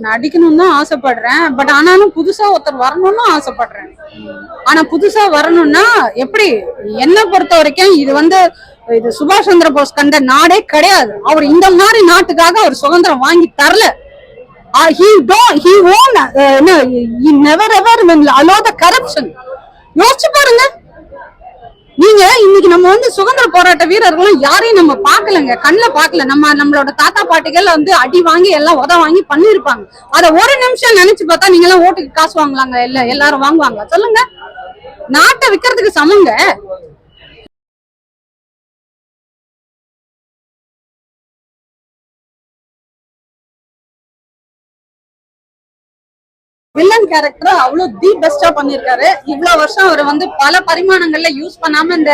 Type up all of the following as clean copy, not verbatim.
நடிக்கணும்னு தான் ஆசைப்படுறேன். பட் ஆனாலும் புதுசா ஒருத்தர் வரணும்னு ஆசைப்படுறேன். ஆனா புதுசா வரணும்னா எப்படி? என்ன பொறுத்த வரைக்கும் இது சுபாஷ் சந்திர போஸ் கண்ட நாடே கிடையாது. அவர் இந்த மாதிரி நாட்டுக்காக அவர் சுதந்திரம் வாங்கி தரல. யோசிச்சு பாருங்க. நீங்க இன்னைக்கு நம்ம சுதந்திர போராட்ட வீரர்களும் யாரையும் நம்ம பாக்கலங்க, கண்ணுல பாக்கல. நம்மளோட தாத்தா பாட்டிகள் அடி வாங்கி எல்லாம் உத வாங்கி பண்ணிருப்பாங்க. அத ஒரு நிமிஷம் நினைச்சு பார்த்தா நீங்க எல்லாம் ஓட்டுக்கு காசு வாங்கலாங்க? இல்ல எல்லாரும் வாங்குவாங்க? சொல்லுங்க. நாட்டை விக்கிறதுக்கு சமங்க. வில்லன் கேரக்டர் அவ்வளவு தி பெஸ்டா பண்ணிருக்காரு. இவ்வளவு வருஷம் அவர் பல பரிமாணங்கள்ல யூஸ் பண்ணாம இந்த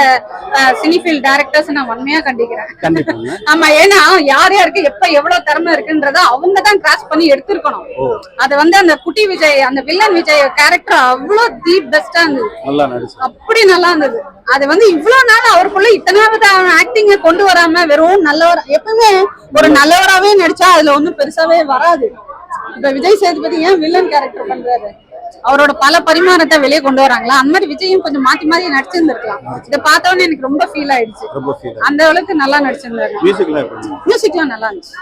சினிஃபீல்ட் டைரக்டர்ஸ் நான் உண்மையா கண்டிக்கிறேன். ஆமா, ஏன்னா யார் யாருக்கு எப்ப எவ்வளவு திறமை இருக்குன்றத அவங்க தான் கிராஸ் பண்ணி எடுத்திருக்கணும். அது அந்த குட்டி விஜய், அந்த வில்லன் விஜய் கேரக்டர் அவ்வளவு தி பெஸ்டா இருந்தது. அப்படி நல்லா இருந்தது. அது இவ்வளவு நாள் அவருக்குள்ள இத்தனாவது ஆக்டிங்க கொண்டு வராம வெறும் நல்லவர், எப்பவுமே ஒரு நல்லவராவே நடிச்சா அதுல ஒண்ணும் பெருசாவே வராது. இப்ப விஜய் சேதுபதி ஏன் வில்லன் கேரக்டர் பண்றாரு? அவரோட பல பரிமாணத்தை வெளியே கொண்டு வராங்களா? அந்த மாதிரி விஜயும் கொஞ்சம் மாத்தி மாத்தி நடிச்சிருந்திருக்கலாம். இதை பார்த்தவொடனே எனக்கு ரொம்ப ஃபீல் ஆயிடுச்சு. அந்த அளவுக்கு நல்லா நடிச்சிருந்தாரு. மியூசிக்லாம் நல்லா இருந்துச்சு,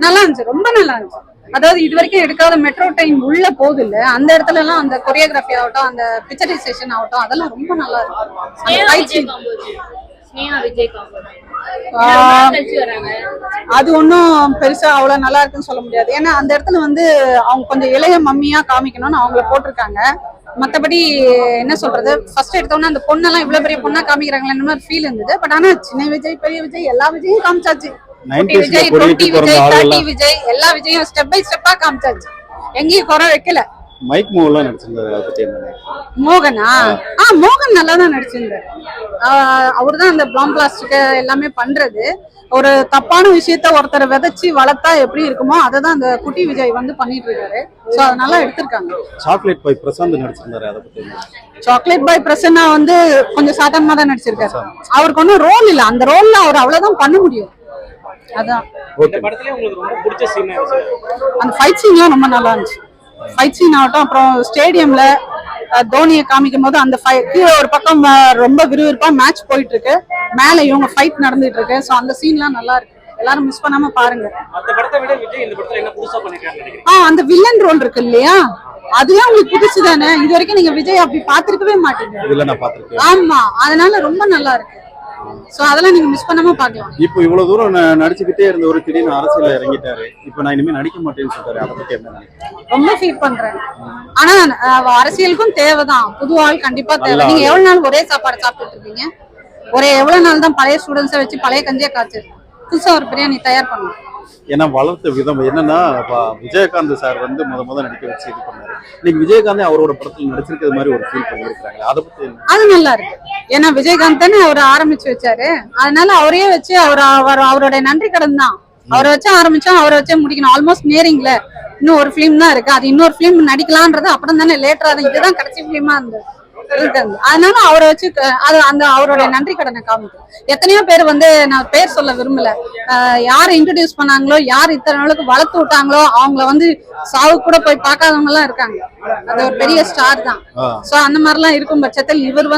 நல்லா இருந்துச்சு, ரொம்ப நல்லா இருந்துச்சு. அதாவது இது வரைக்கும் எடுக்காத மெட்ரோ ட்ரெயின் உள்ள போகுது இல்ல, அந்த இடத்துல எல்லாம் அந்த கொரியோகிராஃபி ஆகட்டும், அந்த பிக்சரைசேஷன் ஆகட்டும், அதெல்லாம் ரொம்ப நல்லா இருக்கும். அது ஒன்னும் பெருசா அவ்வளவு நல்லா இருக்குன்னு சொல்ல முடியாது. ஏன்னா அந்த இடத்துல அவங்க கொஞ்சம் இளைய மம்மியா காமிக்கணும்னு அவங்கள போட்டிருக்காங்க. மத்தபடி என்ன சொல்றது, ஃபர்ஸ்ட் எடுத்தோன்னா அந்த பொண்ணெல்லாம் இவ்வளவு பெரிய பொண்ணா காமிக்கிறாங்களேன்னு மாதிரி ஃபீல் இருந்தது. பட் ஆனா சின்ன விஜய், பெரிய விஜய், எல்லா விஜயும் காமிச்சாச்சு. விஜய், 20 விஜய், 30 விஜய், எல்லா விஜயும் ஸ்டெப் பை ஸ்டெப்பா காமிச்சாச்சு. எங்கேயும் குறை வைக்கல. மைக் மூவெல்லாம் நடிச்சிருந்தாரு. மோகனா? மோகன் நல்லா தான் நடிச்சிருந்தாரு. அவரு தான் அந்த பாம் பிளாஸ்டிக் எல்லாமே பண்றது. ஒரு தப்பான விஷயத்த ஒருத்தரை விதைச்சு வளர்த்தா எப்படி இருக்குமோ அததான் அந்த குட்டி விஜய் பண்ணிட்டு இருக்காரு. சோ அதனால எடுத்திருக்காங்க. சாக்லேட் பாய் பிரசாந்த் நடிச்சிருந்தாரு. அதை பத்தி சாக்லேட் பாய் பிரசன்னா கொஞ்சம் சாதாரணமா தான் நடிச்சிருக்காரு. அவருக்கு ஒன்னும் ரோல் இல்ல. அந்த ரோல்ல அவர் அவ்வளவுதான் பண்ண முடியும். அதான் அந்த ஃபைட் சீன்லாம் ரொம்ப நல்லா இருந்துச்சு. ஃபைட் சீன் ஆகட்டும், அப்புறம் ஸ்டேடியம்ல தோனியை காமிக்கும் போது அந்த கீழே ஒரு பக்கம் ரொம்ப விறுவிறுப்பா மேட்ச் போயிட்டு இருக்கு, மேல இவங்க ஃபைட் நடந்துட்டு இருக்கு. சோ அந்த சீன்லாம் நல்லா இருக்கு. எல்லாரும் மிஸ் பண்ணாம பாருங்க. அந்த வில்லன் ரோல் இருக்கு இல்லையா, அதுதான் உங்களுக்கு புதுசு தானே. இது வரைக்கும் நீங்க விஜய் அப்படி பாத்துருக்கவே மாட்டீங்க. ஆமா, அதனால ரொம்ப நல்லா இருக்கு. சோ அதெல்லாம் நீங்க மிஸ் பண்ணாம பார்க்கலாம். இப்போ இவ்வளவு தூரம் நடிச்சுக்கிட்டே இருந்த ஒரு திடீர்னு அரசியல்ல இறங்கிட்டாரு. இப்போ நான் இனிமே நடிக்க மாட்டேன்னு சொல்றாரு. அதை பத்தி என்ன நினைக்கிறீங்க? ரொம்ப ஃபீல் பண்றேன். ஆனா அரசியலுக்கும் தேவைதான், புது ஆள் கண்டிப்பா தேவை. நீங்க எவ்வளவு நாள் ஒரே சாப்பாடு சாப்பிட்டு இருக்கீங்க? எவ்வளவு நாள் தான் பழைய ஸ்டூடெண்ட்ஸை வச்சு பழைய கஞ்சியை காய்ச்சி புதுசா ஒரு பிரியாணி தயார் பண்ணணும்? ஏன்னா வளர்த்த விதம் என்னன்னா, விஜயகாந்த் சார் முத நடிக்க வச்சு இது பண்ணாரு. இன்னைக்கு விஜயகாந்த் அவரோட படத்துல நடிச்சிருக்கிறது மாதிரி ஒரு ஃபீல் பண்ணிருக்காங்க. அதை பத்தி அது நல்லா இருக்கு. ஏன்னா விஜயகாந்த் தானே அவர் ஆரம்பிச்சு வச்சாரு. அதனால அவரையே வச்சு அவரோட நன்றி கடன் தான். அவரை வச்சு ஆரம்பிச்சா அவரை வச்சே முடிக்கணும். ஆல்மோஸ்ட் நேரிங்ல இன்னும் ஒரு பிலிம் தான் இருக்கு. அது இன்னொரு பிலிம் நடிக்கலான்றது அப்புறம் தானே, லேட்டரா தான். இதுதான் கடைசி பிலிமா இருந்தது. அதனால அவரை வச்சு அவரோட நன்றி கடனை காமிக்கும். எத்தனையோ பேர் நான் பேர் சொல்ல விரும்பல, யாரை இன்ட்ரோடியூஸ் பண்ணாங்களோ, யார் இத்தனை நாளுக்கு வளர்த்து விட்டாங்களோ அவங்கள சாவு கூட போய் பார்க்காதவங்க எல்லாம் இருக்காங்க. அது ஒரு பெரிய ஸ்டார் தான். சோ அந்த மாதிரி எல்லாம் இருக்கும் பட்சத்தில் இவர்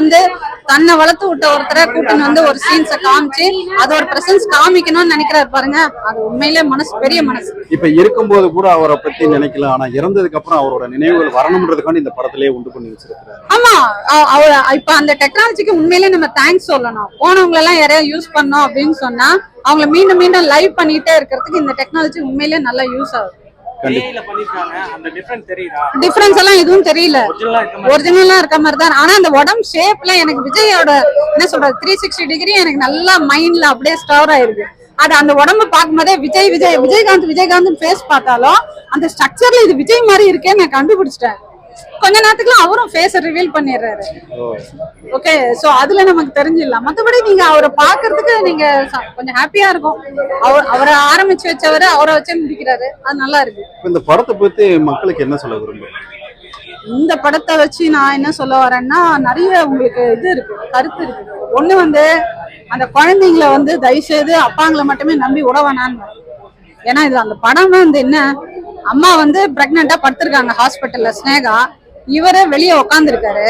தன்னை வளர்த்து விட்ட ஒருத்தரை கூட்டின்னு ஒரு சீன்ஸை காமிச்சு அது ஒரு பிரசன்ஸ் காமிக்கணும்னு நினைக்கிறாரு பாருங்க. அது உண்மையிலே பெரிய மனசு. இப்ப இருக்கும்போது கூட அவரை பத்தி நினைக்கலாம், ஆனா இறந்ததுக்கு அப்புறம் அவரோட நினைவுகள் வரணும்ன்றதுக்காண்டி இந்த படத்திலேயே உண்டு பண்ணி வச்சிருக்காரு. ஆமா, இப்ப அந்த டெக்னாலஜிக்கு உண்மையிலே நம்ம தேங்க்ஸ் சொல்லணும். போனவங்க எல்லாம் யாரையா யூஸ் பண்ணோம் அப்படின்னு சொன்னா அவங்களை மீண்டும் மீண்டும் லைவ் பண்ணிட்டே இருக்கிறதுக்கு இந்த டெக்னாலஜி உண்மையிலே நல்லா யூஸ் ஆகுது. டிஃபரன்ஸ் எல்லாம் எதுவும் தெரியல, ஒரிஜினலா இருக்க மாதிரி தான். ஆனா அந்த உடம்பு ஷேப்ல எனக்கு விஜயோட என்ன சொல்றது 360 டிகிரி எனக்கு நல்லா மைண்ட்ல அப்படியே ஸ்டோர் ஆயிருக்கு. அது அந்த உடம்பு பார்க்கும் போதே விஜயகாந்த் ஃபேஸ் பார்த்தாலும் அந்த ஸ்ட்ரக்சர்ல இது விஜய் மாதிரி இருக்கேன்னு நான் கண்டுபிடிச்சிட்டேன். கொஞ்ச நேரத்துக்குள்ள அவரும் ஃபேஸ் ரிவீல் பண்ணிடுறாரு. ஓகே, சோ அதுல நமக்கு தெரிஞ்சிடலாம். மத்தபடி நீங்க அவரை பாக்குறதுக்கு நீங்க கொஞ்சம் ஹாப்பியா இருக்கும். அவரை ஆரம்பிச்சு வச்சவரு அவரை வச்சே முடிக்கிறாரு. அது நல்லா இருக்கு. இந்த படத்தை பத்தி மக்களுக்கு என்ன சொல்ல விரும்புறீங்க? இந்த படத்தை வச்சு நான் என்ன சொல்ல வரேன்னா, நிறைய உங்களுக்கு இது இருக்கு, கருத்து இருக்கு. ஒண்ணு அந்த குழந்தைங்களை தயவு செய்து அப்பாங்களை மட்டுமே நம்பி விட வேணான்னு. ஏன்னா இது அந்த படம் என்ன அம்மா வந்து பிரெக்னெண்டா படுத்திருக்காங்க ஹாஸ்பிட்டல்ல ஸ்னேகா. இவரு வெளியே உட்காந்துருக்காரு.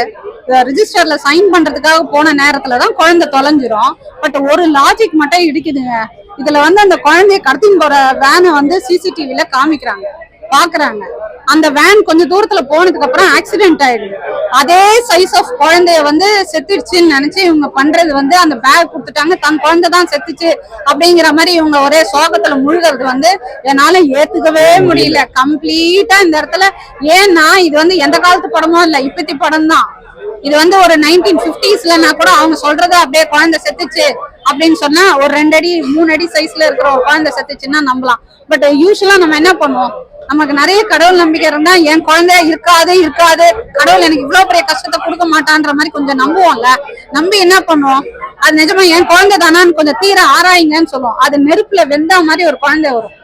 ரிஜிஸ்டர்ல சைன் பண்றதுக்காக போன நேரத்துலதான் குழந்தை தொலைஞ்சிரும். பட் ஒரு லாஜிக் மட்டும் இடிக்குதுங்க. இதுல வந்து அந்த குழந்தைய கடத்தின்னு போற வேனை வந்து சிசிடிவில காமிக்கிறாங்க, பாக்குறாங்க. அந்த வேன் கொஞ்சம் தூரத்துல போனதுக்கு அப்புறம் ஆக்சிடென்ட் ஆயிடுது. அதே சைஸ் ஆஃப் குழந்தைய வந்து செத்துடுச்சுன்னு நினைச்சு இவங்க பண்றது வந்து அந்த பேக் கொடுத்துட்டாங்க, தன் குழந்தை தான் செத்துச்சு அப்படிங்கிற மாதிரி இவங்க ஒரே சோகத்துல முழுகிறது வந்து என்னால ஏத்துக்கவே முடியல கம்ப்ளீட்டா இந்த இடத்துல. ஏன்னா இது வந்து எந்த காலத்து படமும் இல்ல, இப்பத்தி படம் தான். இது வந்து ஒரு 1950s கூட அவங்க சொல்றது அப்படியே குழந்தை செத்துச்சு அப்படின்னு சொன்னா ஒரு 2 அடி 3 அடி சைஸ்ல இருக்கிற ஒரு குழந்தை செத்துச்சுன்னா நம்பலாம். பட் யூஸ்வலா நம்ம என்ன பண்ணுவோம், நமக்கு நிறைய கடவுள் நம்பிக்கை இருந்தா என் குழந்தை இருக்காது கடவுள் எனக்கு இவ்வளவு பெரிய கஷ்டத்தை கொடுக்க மாட்டான்ற மாதிரி கொஞ்சம் நம்புவோம்ல. நம்பி என்ன பண்ணுவோம், அது நிஜமா என் குழந்தை தானான்னு கொஞ்சம் தீர ஆராயுங்கன்னு சொல்லுவோம். அது நெருப்புல வெந்தா மாதிரி ஒரு குழந்தை வரும்.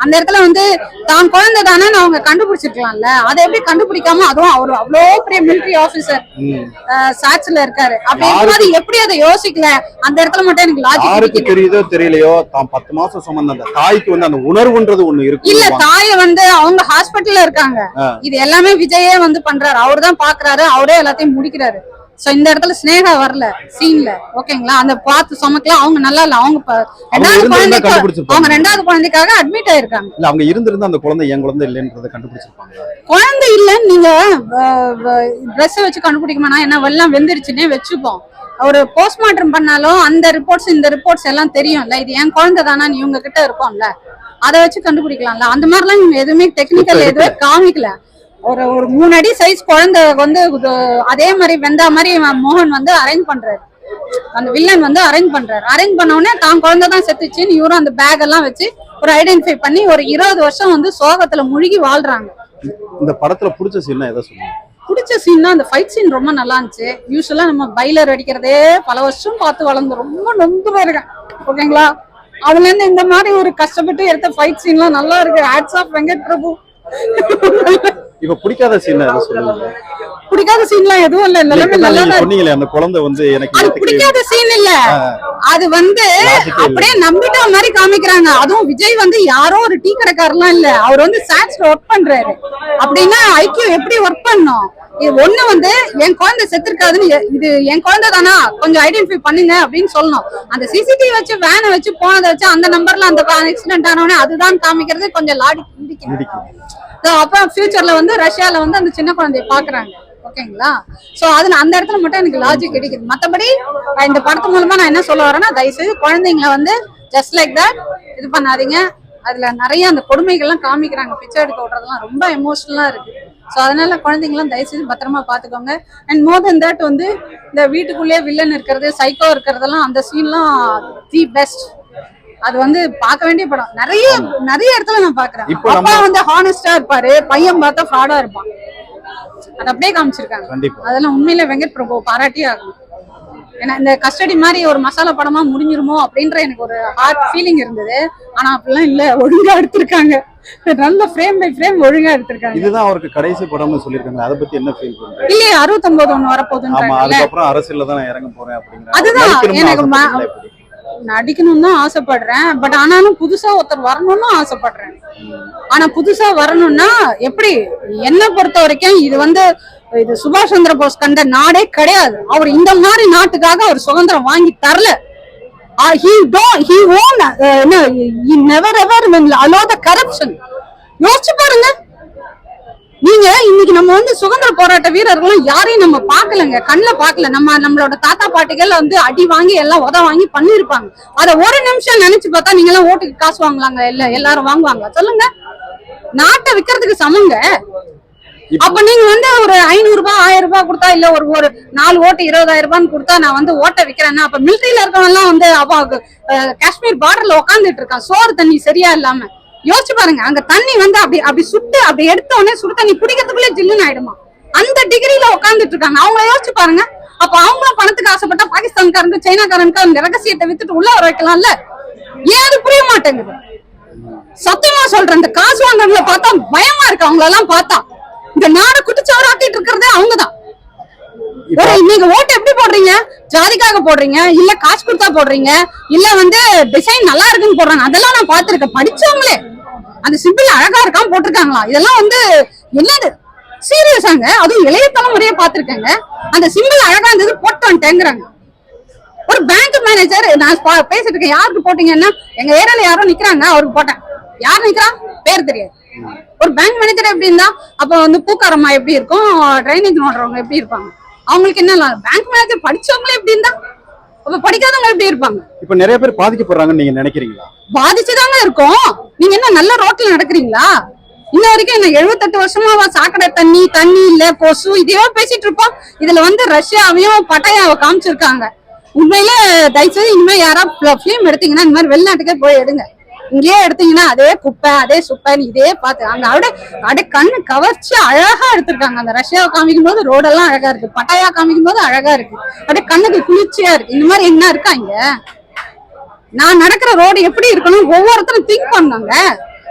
அந்த இடத்துல வந்து தான் குழந்தை தானே அவங்க கண்டுபிடிச்சிருக்கலாம்ல. அதை எப்படி கண்டுபிடிக்காம, அதுவும் அவர் அவ்வளோ பெரிய மிலிட்டரி ஆபீசர் சாட்சில இருக்காரு அப்படி எப்படி அதை யோசிக்கல? அந்த இடத்துல மட்டும் எனக்கு லாஜிக் தெரியுதோ தெரியலையோ, தான் 10 மாசம் சுமந்த அந்த தாய்க்கு வந்து அந்த உணர்வுன்றது ஒண்ணு இருக்கு. இல்ல, தாயை வந்து அவங்க ஹாஸ்பிட்டல்ல இருக்காங்க. இது எல்லாமே விஜயே வந்து பண்றாரு, அவரு தான் பாக்குறாரு, அவரே எல்லாத்தையும் முடிக்கிறாரு. சோ இந்த இடத்துல ஸ்னேகா வரல சீன்ல, ஓகேங்களா? அந்த பார்த்து சமக்கலாம், அவங்க நல்லா இல்ல. அவங்க ரெண்டாவது குழந்தைக்காக அட்மிட் ஆயிருக்காங்க. இல்ல, அவங்க இருந்திருந்தா அந்த குழந்தை என் குழந்தை இல்லன்றதை கண்டுபிடிச்சிருப்பாங்க. குழந்தை இல்லன்னு நீங்க ட்ரெஸ் வச்சு கண்டுபிடிக்குமா? என்ன வெள்ளம் வெந்துருச்சுன்னே வச்சுப்போம். ஒரு போஸ்ட்மார்ட்டம் பண்ணாலும் அந்த ரிப்போர்ட்ஸ் இந்த ரிப்போர்ட்ஸ் எல்லாம் தெரியும்ல. இது என் குழந்தை தானா இவங்க கிட்ட இருக்கும்ல, அதை வச்சு கண்டுபிடிக்கலாம்ல. அந்த மாதிரிலாம் இவங்க எதுவுமே டெக்னிக்கல் எதுவுமே காமிக்கல. ஒரு 3 அடி சைஸ் குழந்தை வந்து அதே மாதிரி வெந்தா மாதிரி மோகன் வந்து அரேஞ்ச் பண்றாரு, அந்த வில்லன் வந்து அரேஞ்ச் பண்றாரு. அரேஞ்ச் பண்ண உடனே தான் குழந்தை தான் செத்துச்சுன்னு இவரும் அந்த பேக் எல்லாம் வச்சு ஒரு ஐடென்டிஃபை பண்ணி ஒரு 20 வருஷம் வந்து சோகத்துல முழுகி வாழ்றாங்க. இந்த படத்துல பிடிச்ச சீன் எதை சொல்லுங்க? பிடிச்ச சீன்னா அந்த ஃபைட் சீன் ரொம்ப நல்லா இருந்துச்சு. யூஸ்வலா நம்ம பைலர் அடிக்கிறதே பல வருஷம் பார்த்து வளர்ந்து ரொம்ப நொந்து போயிருக்கேன், ஓகேங்களா? அதுல இருந்து இந்த மாதிரி ஒரு கஷ்டப்பட்டு எடுத்த ஃபைட் சீன்லாம் நல்லா இருக்கு. Hats off Venkat Prabhu. இப்ப பிடிக்காத சீன் எதை சொல்லுங்க? பிடிக்காத சீன்லாம் எதுவும் இல்ல, எல்லாமே நல்லா தான். சொன்னீங்களே அந்த குழந்தை வந்து எனக்கு அது பிடிக்காத சீன் இல்ல, அது வந்து அப்படியே நம்பிட்ட மாதிரி காமிக்கிறாங்க. அதுவும் விஜய் வந்து யாரோ ஒரு டீ கடைக்காரலாம் இல்ல, அவர் வந்து சாட்ஸ்ல ஒர்க் பண்றாரு. அப்படின்னா ஐக்கியம் எப்படி ஒர்க் பண்ணும்? இது ஒண்ணு வந்து என் குழந்தை செத்துருக்காதுன்னு, இது என் குழந்தை தானா கொஞ்சம் ஐடென்டிஃபை பண்ணுங்க அப்படின்னு சொல்லணும். அந்த சிசிடிவி வச்சு வேனை வச்சு போனதை வச்சு அந்த நம்பர்ல அந்த ஆக்சிடென்ட் ஆனவனே அதுதான் காமிக்கிறது கொஞ்சம் லாடி இடிக்கும். அப்புறம் ஃபியூச்சர்ல வந்து ரஷ்யால வந்து அந்த சின்ன குழந்தைய பாக்குறாங்க, ஓகேங்களா? சோ அதுல அந்த இடத்துல மட்டும் எனக்கு லாஜிக் கிடைக்குது. மத்தபடி இந்த படத்து மூலமா நான் என்ன சொல்ல வரேன்னா, தயவுசெய்து குழந்தைங்களை வந்து ஜஸ்ட் லைக் தட் இது பண்ணாதீங்க. அதுல நிறைய அந்த கொடுமைகள்லாம் காமிக்கிறாங்க, பிச்சை எடுக்க விடுறதுலாம் ரொம்ப எமோஷனலா இருக்கு. சோ அதனால குழந்தைங்களாம் தயவுசெய்து பத்திரமா பாத்துக்கோங்க. அண்ட் மோர் தென் தட் வந்து இந்த வீட்டுக்குள்ளேயே வில்லன் இருக்கிறது, சைக்கோ இருக்கிறதெல்லாம், அந்த சீன்லாம் தி பெஸ்ட். அது வந்து பார்க்க வேண்டிய படம். நிறைய இடத்துல நான் பாக்குறேன். அப்பா வந்து ஹானஸ்டா இருப்பாரு, பையன் பார்த்தா ஃப்ராடா இருப்பான். அது அப்படியே காமிச்சிருக்காங்க. அதெல்லாம் உண்மையில வெங்கட் பிரபு பாராட்டி ஆகும். ஏன்னா இந்த கஸ்டடி மாதிரி ஒரு மசாலா படமா முடிஞ்சிருமோ அப்படின்ற எனக்கு ஒரு ஹார்ட் ஃபீலிங் இருந்தது. ஆனா அப்படிலாம் இல்ல, ஒழுங்கா எடுத்திருக்காங்க. நல்ல ஃப்ரேம் பை ஃப்ரேம் ஒழுங்கா எடுத்திருக்காங்க. இதுதான் அவருக்கு கடைசி படம்னு சொல்லிருக்காங்க. அத பத்தி என்ன ஃபீல் பண்றீங்க? இல்லையே 69 ஒன்னு வரப்போகுதுன்னு. ஆமா, அதுக்கு அப்புறம் அரசியல்ல தான் இறங்க போறேன் அப்படிங்கறாங்க. அதுதான் எனக்கு நடிக்கணும்னு தான் ஆசைப்படுறேன். பட் ஆனாலும் புதுசா ஒருத்தர் வரணும்னு ஆசைப்படுறேன். ஆனா புதுசா வரணும்னா எப்படி? என்ன பொறுத்த வரைக்கும் இது வந்து இது சுபாஷ் சந்திர போஸ் கண்ட நாடே கிடையாது. அவர் இந்த மாதிரி நாட்டுக்காக அவர் சுதந்திரம் வாங்கி தரல. யோசிச்சு பாருங்க நீங்க. இன்னைக்கு நம்ம வந்து சுதந்திர போராட்ட வீரர்களும் யாரையும் நம்ம பாக்கலங்க, கண்ணுல பாக்கல. நம்மளோட தாத்தா பாட்டிகள் வந்து அடி வாங்கி எல்லாம் உத வாங்கி பண்ணிருப்பாங்க. அத ஒரு நிமிஷம் நினைச்சு பார்த்தா நீங்க எல்லாம் ஓட்டுக்கு காசு வாங்கலாங்க? இல்ல, எல்லாரும் வாங்குவாங்க சொல்லுங்க? நாட்டை விக்கிறதுக்கு சமங்க. அப்ப நீங்க வந்து ஒரு 500 ரூபாய் 1000 ரூபாய் கொடுத்தா, இல்ல ஒரு 4 ஓட்டு 20,000 ரூபான்னு கொடுத்தா நான் வந்து ஓட்ட விக்கிறேன்னா, அப்ப மிலிட்டரியில இருக்கவங்க எல்லாம் வந்து அப்ப காஷ்மீர் பார்டர்ல உட்காந்துட்டு இருக்கான், சோறு தண்ணி சரியா இல்லாம. யோசிச்சு பாருங்க, அங்க தண்ணி வந்து அப்படி சுட்டு அப்படி எடுத்த உடனே சுடு தண்ணி குடிக்கிறதுக்குள்ளே ஜில்லுன்னு ஆயிடுமா? அந்த டிகிரியில உட்காந்துட்டு இருக்காங்க. அவங்க யோசிச்சு பாருங்க. அப்ப அவங்களும் பணத்துக்கு ஆசைப்பட்டா பாகிஸ்தான்காரங்க சைனாக்காரனுக்கு அந்த ரகசியத்தை வித்துட்டு உள்ள வர வைக்கலாம்ல. ஏன் அது புரிய மாட்டேங்குது? சத்தியமா சொல்றேன், இந்த காசு வாங்குறவங்களை பார்த்தா பயமா இருக்கு. அவங்களெல்லாம் பார்த்தா இந்த நாடு குட்டிச்சவராக்கிட்டு இருக்கிறதே அவங்கதான். நீங்க ஓட்டு எப்படி போடுறீங்க? ஜாதிக்காக போடுறீங்க, இல்ல காசு கொடுத்தா போடுறீங்க, இல்ல வந்து டிசைன் நல்லா இருக்குன்னு போடுறாங்க. அதெல்லாம் நான் பாத்துருக்கேன். படிச்சவங்களே அந்த சிம்பிள் அழகா இருக்காம போட்டிருக்காங்களா? இதெல்லாம் வந்து என்னது சீரியஸாங்க? அதுவும் இளைய தலைமுறையே பாத்துருக்கேங்க. அந்த சிம்பிள் அழகா இருந்தது போட்டு வந்துட்டேங்கிறாங்க. ஒரு பேங்க் மேனேஜர் நான் பேசிட்டு இருக்கேன், யாருக்கு போட்டீங்கன்னா எங்க ஏரியால யாரோ நிக்கிறாங்க, அவருக்கு போட்டேன். யார் நிக்கிறா பேர் தெரியாது. ஒரு பேங்க் மேனேஜர் எப்படி இருந்தா அப்ப வந்து பூக்காரம்மா எப்படி இருக்கும், ட்ரைனேஜ் நோடுறவங்க எப்படி இருப்பாங்க? அவங்களுக்கு என்ன பேங்க் மேனேஜர் படிச்சவங்களே எப்படி இருந்தா அப்ப படிக்காதவங்க எப்படி இருப்பாங்க? இப்ப நிறைய பேர் பாதிக்கப்படுறாங்கன்னு நீங்க நினைக்கிறீங்களா? பாதிச்சுதாங்க இருக்கும். நீங்க என்ன நல்ல ரோட்ல நடக்கிறீங்களா? இன்ன வரைக்கும் என்ன 78 வருஷமா சாக்கடை தண்ணி இல்ல கொசு இதே பேசிட்டு இருப்போம். இதுல வந்து ரஷ்யாவையும் பட்டையாவை காமிச்சிருக்காங்க. உண்மையில தயவுசெய்து இனிமே யாரா பிலிம் எடுத்தீங்கன்னா இந்த மாதிரி வெளிநாட்டுக்கே போய் எடுங்க. இங்கேயே எடுத்தீங்கன்னா அதே குப்பை அதே சுப்பைன்னு இதே பார்த்து அங்க அப்படியே கண்ணு கவர்ச்சி அழகா எடுத்திருக்காங்க. அந்த ரஷ்யாவை காமிக்கும் போது ரோடெல்லாம் அழகா இருக்கு, பட்டாயா காமிக்கும் போது அழகா இருக்கு, அப்படியே கண்ணுக்கு குளிர்ச்சியா இருக்கு. இந்த மாதிரி என்ன இருக்கா இங்க? நான் நடக்கிற ரோடு எப்படி இருக்கணும் ஒவ்வொருத்தரும் திங்க் பண்ணாங்க.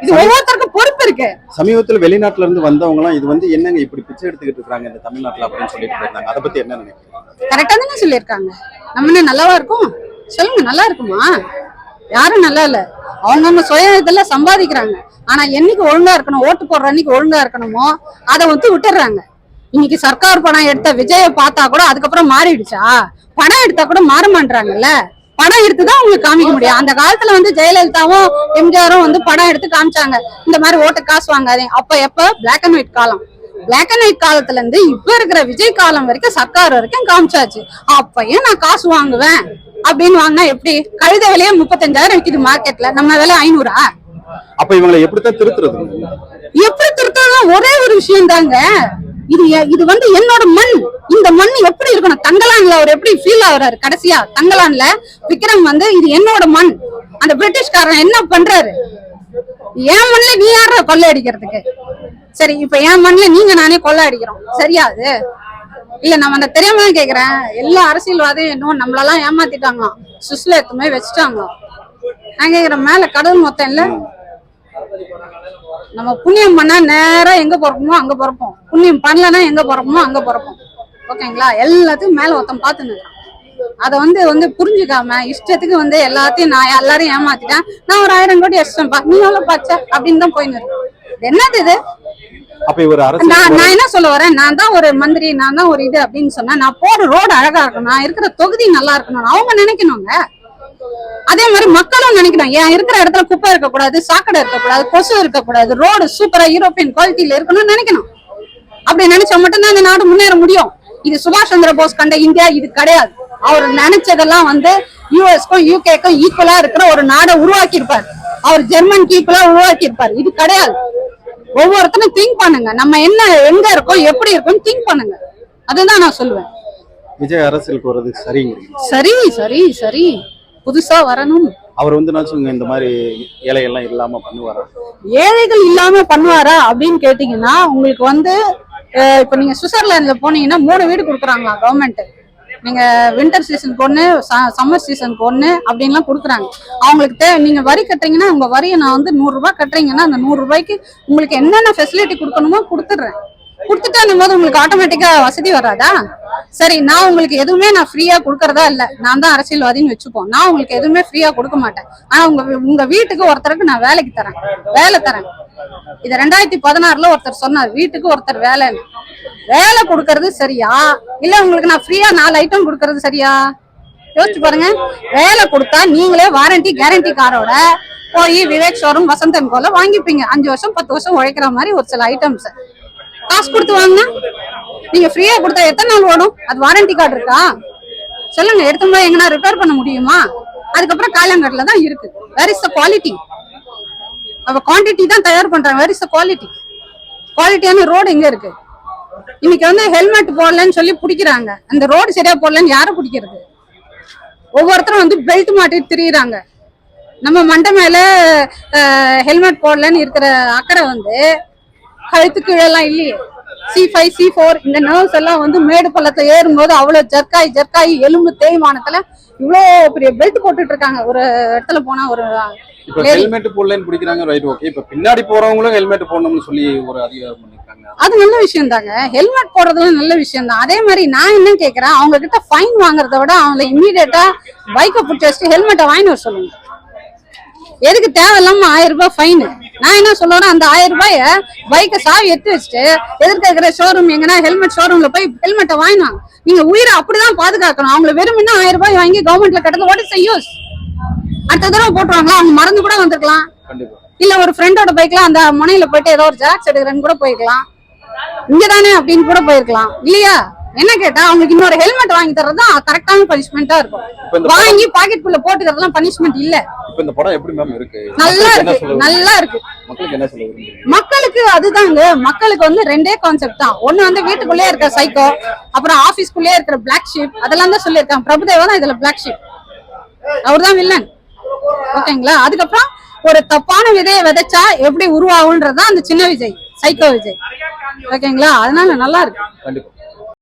இது ஒவ்வொருத்தருக்கும் பொறுப்பு இருக்கு. சமீபத்துல வெளிநாட்டுல இருந்து வந்தவங்க எல்லாம் இது வந்து என்னங்க இப்படி பிச்சை எடுத்துக்கிட்டு இருக்காங்க இந்த தமிழ்நாட்டுல அப்படின்னு சொல்லிட்டு போயிருந்தாங்க. அதை பத்தி என்ன நினைக்கிறீங்க? கரெக்டா தானே சொல்லியிருக்காங்க. நம்ம என்ன நல்லாவா இருக்கும்? சொல்லுங்க, நல்லா இருக்குமா? யாரும் நல்லா இல்ல. அவங்க சுய இதுல சம்பாதிக்கிறாங்க. ஆனா என்னைக்கு ஒழுங்கா இருக்கணும், ஓட்டு போடுற அன்னைக்கு ஒழுங்கா இருக்கணுமோ அதை வந்து விட்டுறாங்க. இன்னைக்கு சர்க்கார் படம் எடுத்த விஜய பார்த்தா கூட அதுக்கப்புறம் மாறிடுச்சா? படம் எடுத்தா கூட மாற மாட்டாங்கல்ல. படம் எடுத்துதான் உங்களுக்கு காமிக்க முடியும். அந்த காலத்துல வந்து ஜெயலலிதாவும் எம்ஜிஆரும் வந்து படம் எடுத்து காமிச்சாங்க, இந்த மாதிரி ஓட்டு காசு வாங்காதே. அப்ப எப்ப பிளாக் அண்ட் ஒயிட் காலம், பிளாக் அண்ட் ஒயிட் காலத்துல இருந்து இப்ப இருக்கிற விஜய் காலம் வரைக்கும் சர்க்கார் வரைக்கும் காமிச்சாச்சு. அப்பயும் நான் காசு வாங்குவேன் அப்படின்னு வாங்கினா எப்படி? கழுத விலையே 35,000 விக்குது மார்க்கெட்ல, நம்ம விலை 500. அப்ப இவங்களை எப்படித்தான் திருத்துறது? எப்படி திருத்தறது? ஒரே ஒரு விஷயம் தாங்க. இது வந்து என்னோட மண். இந்த மண் எப்படி இருக்கணும்? தங்கலான்ல அவர் எப்படி ஃபீல் ஆகுறாரு கடைசியா? தங்கலான்ல விக்ரம் வந்து இது என்னோட மண். அந்த பிரிட்டிஷ்காரன் என்ன பண்றாரு? என் மண்ல நீ யார கொள்ளை அடிக்கிறதுக்கு? சரி, இப்ப என் மண்ல நீங்க நானே கொள்ளை அடிக்கிறோம், சரியா? அது இல்ல. நம்ம அந்த தெரியாம கேக்குறேன். எல்லா அரசியல்வாதையும் இன்னும் நம்மளெல்லாம் ஏமாத்திட்டாங்களாம், சுஸ்ல எத்துமே வச்சுட்டாங்களாம். நான் கேக்குறேன், மேல கடவுள் மொத்தம் இல்ல. நம்ம புண்ணியம் பண்ணா நேரா எங்க பிறப்போமோ அங்க பிறப்போம், புண்ணியம் பண்ணலன்னா எங்க பிறப்போமோ அங்க பிறப்போம். ஓகேங்களா? எல்லாத்துக்கும் மேல ஒருத்தன் பாத்துன்னு அதை வந்து புரிஞ்சுக்காம இஷ்டத்துக்கு வந்து எல்லாத்தையும் நான் எல்லாரையும் ஏமாத்திட்டேன், நான் ஒரு 1000 கோடி அடிச்சிட்டேன்ப்பா, நீ எவ்வளவு பாச்ச அப்படின்னு தான் போயின்னு இருக்கு. என்னது இது? நான் என்ன சொல்ல வரேன், நான் தான் ஒரு மந்திரி, நான் தான் ஒரு இது அப்படின்னு சொன்னா நான் போற ரோடு அழகா இருக்கணும், நான் இருக்கிற தொகுதி நல்லா இருக்கணும் அவங்க நினைக்கணுங்க. அதே மாதிரி மக்களும் நினைக்கணும், ஏன் இருக்கிற இடத்துல குப்பை இருக்கக்கூடாது, சாக்கடை இருக்கக்கூடாது, கொசு இருக்கக்கூடாது, ரோடு சூப்பரா யூரோப்பியன் குவாலிட்டியில இருக்கணும்னு நினைக்கணும். அப்படி நினைச்சா மட்டும்தான் இந்த நாடு முன்னேற முடியும். இது சுபாஷ் சந்திர போஸ் கண்ட இந்தியா இது கிடையாது. அவர் நினைச்சதெல்லாம் வந்து யூஎஸ்க்கும் யூகேக்கும் ஈக்குவலா இருக்கிற ஒரு நாடை உருவாக்கி இருப்பார். அவர் ஜெர்மனுக்கு ஈக்குவலா உருவாக்கி இருப்பார். இது கிடையாது. ஒவ்வொருத்தரும் திங்க் பண்ணுங்க, நம்ம என்ன எங்க இருக்கோம் எப்படி இருக்கோம் திங்க் பண்ணுங்க. அதுதான் நான் சொல்லுவேன். விஜய் அரசியலுக்கு வர்றது சரிங்க? சரி சரி சரி, புதுசா வரணும். அவர் வந்து இந்த மாதிரி ஏழைகள்லாம் இல்லாம பண்ணுவாரா? ஏழைகள் இல்லாம பண்ணுவாரா அப்படின்னு கேட்டீங்கன்னா, உங்களுக்கு வந்து இப்ப நீங்க சுவிட்சர்லாந்துல போனீங்கன்னா 3 வீடு கொடுக்குறாங்களா கவர்மெண்ட். நீங்க வின்டர் சீசனுக்கு ஒண்ணு, சம்மர் சீசனுக்கு ஒண்ணு அப்படின்லாம் கொடுக்குறாங்க. அவங்களுக்கு நீங்க வரி கட்டுறீங்கன்னா உங்க வரியை நான் வந்து 100 ரூபாய் கட்டுறீங்கன்னா அந்த 100 ரூபாய்க்கு உங்களுக்கு என்னென்ன ஃபெசிலிட்டி கொடுக்கணுமோ கொடுத்துடுறேன். கொடுத்துட்டு அந்த போது உங்களுக்கு ஆட்டோமேட்டிக்கா வசதி வராதா? சரி, நான் உங்களுக்கு எதுவுமே நான் ஃப்ரீயா கொடுக்கறதா இல்ல, நான் தான் அரசியல்வாதின்னு வச்சுப்போம், நான் உங்களுக்கு எதுவுமே ஃப்ரீயா கொடுக்க மாட்டேன். ஆனா உங்க வீட்டுக்கு ஒருத்தருக்கு நான் வேலை தரேன். இத 2016ல ஒருத்தர் சொன்னார், வீட்டுக்கு ஒருத்தர் வேலை கொடுக்கறது சரியா இல்ல உங்களுக்கு நான் ஃப்ரீயா 4 ஐட்டம் கொடுக்கறது சரியா? யோசிச்சு பாருங்க. வேலை கொடுத்தா நீங்களே வாரண்டி கேரண்டி காரோட போய் விவேக் ஷோரூம் வசந்தன் கோல வாங்கிப்பீங்க. 5 வருஷம் 10 வருஷம் உழைக்கிற மாதிரி ஒரு சில ஐட்டம்ஸ் காசு கொடுத்து வாங்கினா. நீங்க ஃப்ரீயா கொடுத்தா எத்தனை நாள் ஓடும்? அது வாரண்டி கார்டு இருக்கா? சொல்லுங்க. எடுத்து போய் எங்கன்னா ரிப்பேர் பண்ண முடியுமா? அதுக்கப்புறம் காலங்கட்ல தான் இருக்கு. Where is the quality? அவ குவான்டிட்டி தான் தயார் பண்றாங்க. Where is the quality? குவாலிட்டியான ரோடு எங்க இருக்கு? இன்னைக்கு வந்து ஹெல்மெட் போடலன்னு சொல்லி பிடிக்கிறாங்க. அந்த ரோடு சரியா போடலன்னு யாரும் பிடிக்கிறது? ஒவ்வொருத்தரும் வந்து பெல்ட் மாட்டிட்டு திரியிறாங்க. நம்ம மண்டை மேல ஹெல்மெட் போடலன்னு இருக்கிற அக்கறை வந்து கழுத்து கீழெல்லாம் இல்லையே. C5 C4 இந்த நர்வ்ஸ் எல்லாம் வந்து மேடு பள்ளத்தை ஏறும்போது அவ்வளவு ஜர்க்காய் எலும்பு தேய்மானத்துல இவ்வளவு பெரிய பெல்ட் போட்டுட்டு இருக்காங்க. ஒரு இடத்துல போனா ஒரு ஹெல்மெட் போடலன்னு பிடிக்கிறாங்க, ரைட், ஓகே. இப்ப பின்னாடி போறவங்களும் ஹெல்மெட் போடணும்னு சொல்லி ஒரு அதிகாரம் பண்ணிருக்காங்க. அது நல்ல விஷயம் தாங்க. ஹெல்மெட் போடுறதுல நல்ல விஷயம் தான். அதே மாதிரி நான் என்ன கேக்குறேன், அவங்க கிட்ட ஃபைன் வாங்குறத விட அவங்க இம்மீடியட்டா பைக்கை பிடிச்சி வச்சுட்டு ஹெல்மெட்டை வாங்கி வர சொல்லுங்க. எதுக்கு தேவையில்லாம 1000 ரூபாய் ஃபைன்? நான் என்ன சொல்லுவேன்னா, அந்த 1000 ரூபாய பைக்கை சாவி எடுத்து வச்சுட்டு எதிர்க்க இருக்கிற ஷோரூம் எங்கன்னா ஹெல்மெட் ஷோரூம்ல போய் ஹெல்மெட்டை வாங்கினாங்க. நீங்க உயிரை அப்படிதான் பாதுகாக்கணும். அவங்களை வெறும்னா 1000 ரூபாய் வாங்கி கவர்மெண்ட்ல கட்டணும். What is the use? அடுத்த தடவை போட்டுருவாங்களா? அவங்க மறந்து கூட வந்திருக்கலாம். இல்ல ஒரு ஃப்ரெண்டோட பைக்ல அந்த முனையில போயிட்டு ஏதோ ஒரு ஜெராக்ஸ் எடுக்கிறேன்னு கூட போயிருக்கலாம். இங்கதானே அப்படின்னு கூட போயிருக்கலாம் இல்லையா? என்ன கேட்டா அவங்களுக்கு இன்னொரு ஹெல்மெட் வாங்கி தர்றதுதான் கரெக்டான பனிஷ்மெண்டா இருக்கும். வாங்கி பாக்கெட்டுக்குள்ள போட்டுக்கிறதுலாம் பனிஷ்மெண்ட் இல்ல. இப்ப இந்த படம் எப்படி மேம் இருக்கு? நல்லா இருக்கு, நல்லா இருக்கு. மக்களுக்கு என்ன சொல்ல விரும்புறீங்க? மக்களுக்கு அதுதாங்க, மக்களுக்கு வந்து ரெண்டே கான்செப்ட் தான். ஒண்ணு வந்து வீட்டுக்குள்ளே இருக்க சைக்கோ, அப்புறம் ஆபீஸ்க்குள்ளே இருக்கிற பிளாக் ஷீப், அதெல்லாம் தான் சொல்லியிருக்காங்க. பிரபுதேவா தான் இதுல பிளாக் ஷீப், அவர்தான் வில்லன். ஓகேங்களா? அதுக்கப்புறம் ஒரு தப்பான விதையை விதைச்சா எப்படி உருவாகுன்றதுதான் அந்த சின்ன விஜய், சைக்கோ விஜய். ஓகேங்களா? அதனால நல்லா இருக்கு. கண்டிப்பா.